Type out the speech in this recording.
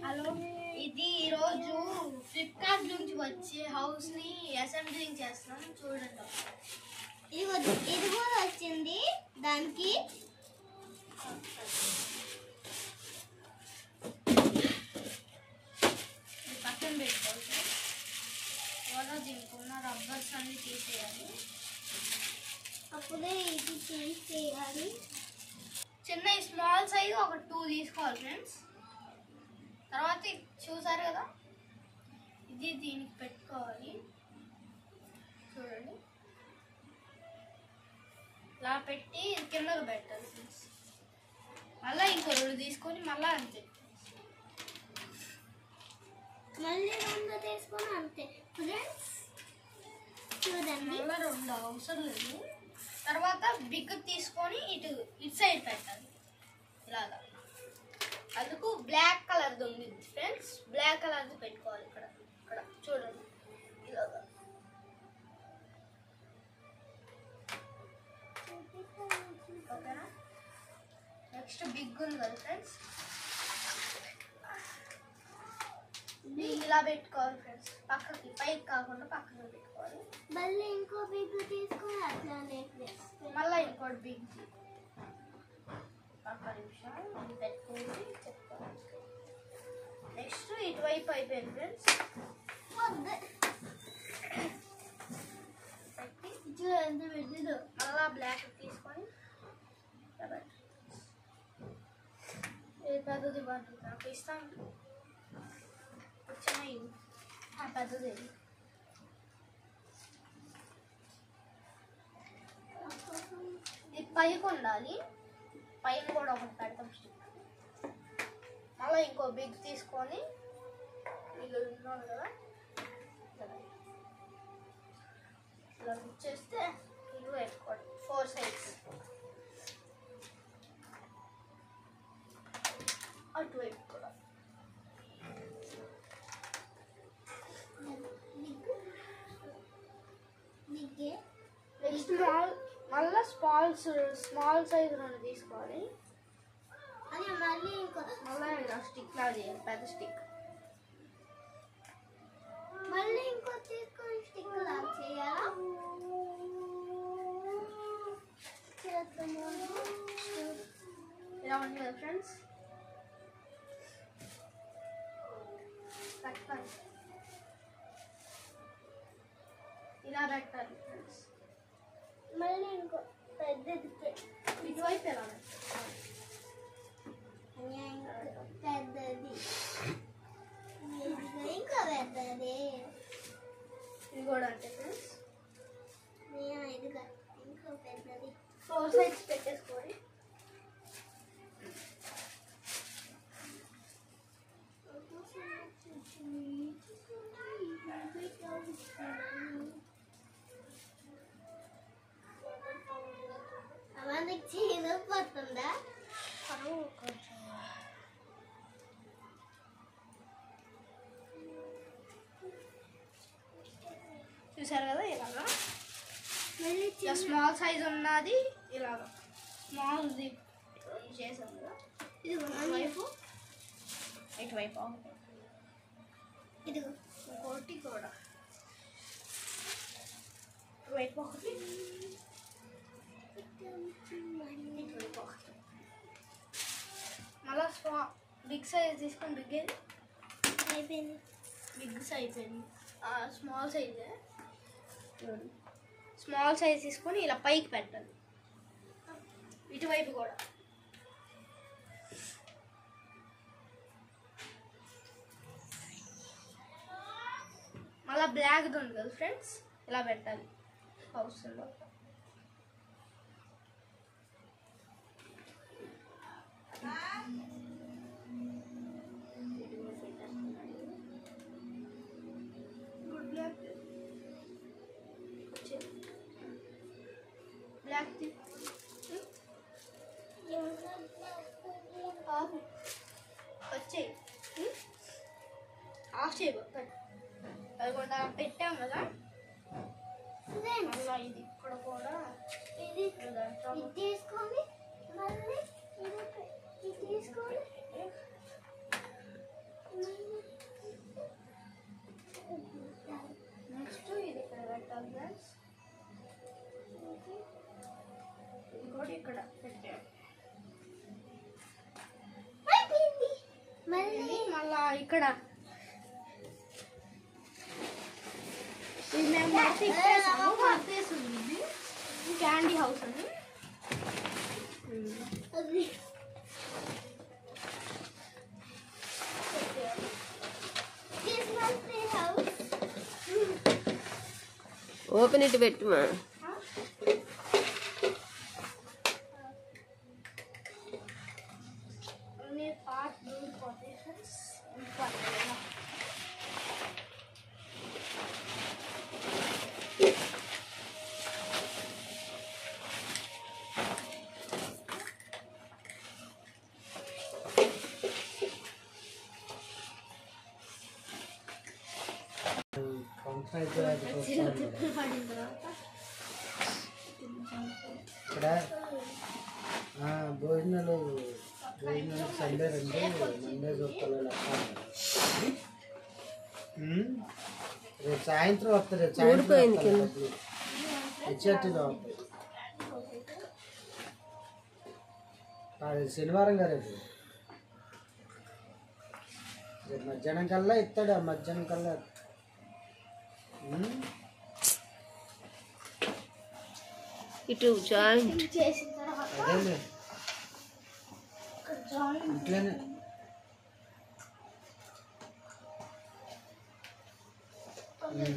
Hello, ఇది ఈరోజు Flipkart నుంచి వచ్చే హౌస్ని అసెంబ్లింగ్ చేస్తున్నాం చూడండి. ఇది కూడా వచ్చింది దానికి. పక్కన పెట్టుకోవాలి. దీనికి ఉన్న రబ్బర్స్ అన్ని తీసేయాలి. అప్పుడే ఇది తీసేయాలి. చిన్న స్మాల్ సైజ్ ఒక 2 తీసుకోవాలి ఫ్రెండ్స్. తర్వాత చూసారు కదా, ఇది దీనికి పెట్టుకోవాలి. చూడండి, ఇలా పెట్టి కిందకు పెట్టాలి ఫ్రెండ్స్. మళ్ళీ ఇంకో 2 తీసుకొని మళ్ళీ అంతే, మళ్ళీ 2 తీసుకొని అంతే ఫ్రెండ్స్. చూడండి, మళ్ళీ 2 అవసరం లేదు. తర్వాత బిగ్ తీసుకొని ఇటు సైడ్ పెట్టాలి ఇలాగా. అందుకు బ్లాక్ కలర్ది ఉంది ఫ్రెండ్స్, బ్లాక్ కలర్ది పెట్టుకోవాలి. ఇక్కడ ఇక్కడ చూడండి ఇలాగా. ఓకేనా? నెక్స్ట్ బిగ్ ఉంది కదా ఫ్రెండ్స్, ఇలా పెట్టుకోవాలి ఫ్రెండ్స్. పక్కకి, పైకి కాకుండా పక్కకి పెట్టుకోవాలి. మళ్ళీ ఇంకో బిగ్ తీసుకొని అట్లానే మళ్ళీ ఇంకోటి బిగ్ ఒక్క నిమిషం పెట్టుకోవాలి చెప్తాను. నెక్స్ట్ ఇటువైపు అయిపోయింది ఫ్రెండ్స్. పెట్టి చూడండి పెట్టిదు. మళ్ళా బ్లాక్ తీసుకొని పెద్దది బాగుంటుంది. నాకు ఇస్తాను వచ్చినాయి పెద్దది. ఇది పైకి ఉండాలి, పైన కూడా ఒకటి పెడతాం స్టిక్. మళ్ళీ ఇంకో బిగ్ తీసుకొని వీళ్ళు ఉన్నాను కదా ఇలా చేస్తే ఇల్లు పెట్టుకోండి. 4 సైడ్స్ అటువైపు కూడా. నెక్స్ట్ మళ్ళీ స్మాల్ సైజ్ 2 తీసుకోవాలి. అది మళ్ళీ ఇంకో మళ్ళీ స్టిక్ లాగా చేయాలి, పెద్ద స్టిక్. మళ్ళీ ఇంకో తీసుకొని స్టిక్ లాగా చేయాలా? ఇలా ఉంది కదా ఫ్రెండ్స్. పెట్టాలి, ఇలా పెట్టాలి ఫ్రెండ్స్. మళ్ళీ ఇంకో పెద్దది ఇటువైపు ఎలా పెద్దది ఇంకా పెద్దది. ఇది కూడా అంటే ఫ్రెండ్స్ ఇదిగా ఇంకో పెద్దది. 4 సైడ్స్ పెట్టేసుకోండి. మనకి చీరపోతుందా? చూసారు కదా ఇలాగా. మళ్ళీ ఇలా స్మాల్ సైజ్ ఉన్నది ఇలాగా స్మాల్ చేసాం కదా. ఇది ఇటువైపు ఇటువైపు ఇదిగో ఇంకోటి కూడా ఇటువైపు ఒకటి ఇటువైపు ఒకటి. మళ్ళీ బిగ్ సైజ్ తీసుకొని బిగ్ అయిపోయింది. బిగ్ సైజ్ అయిపోయింది. స్మాల్ సైజే, స్మాల్ సైజ్ తీసుకొని ఇలా పైకి పెట్టాలి. ఇటువైపు కూడా మళ్ళీ బ్లాక్ది ఉంది కదా ఫ్రెండ్స్, ఇలా పెట్టాలి హౌస్లో. బ్లాక్ వచ్చేయి, ఆఫ్ చేయబోతాడు. అది కూడా పెట్టాం కదా. మళ్ళీ ఇది ఇక్కడ కూడా ఇది తీసుకొని మళ్ళీ ఇది తీసుకొని ఇక్కడ ఇది మేము మార్చేసింది క్యాండీ హౌస్ అని. ఓపెన్ ఇటు పెట్టుమా. ఇక్కడ భోజనాలు సండే 2 మండే చూస్తాను. రేపు సాయంత్రం వస్తారు. రేపు సాయంత్రం హెచ్ఆర్టీలో వస్తాయి. శనివారం గారు రేపు మధ్యాహ్నం కల్లా ఇస్తాడు. ఆ మధ్యాహ్నం కల్లా ఇటు జాయింట్ చేసిన తర్వాత అదేలే ఇంట్లోనే కొంచెం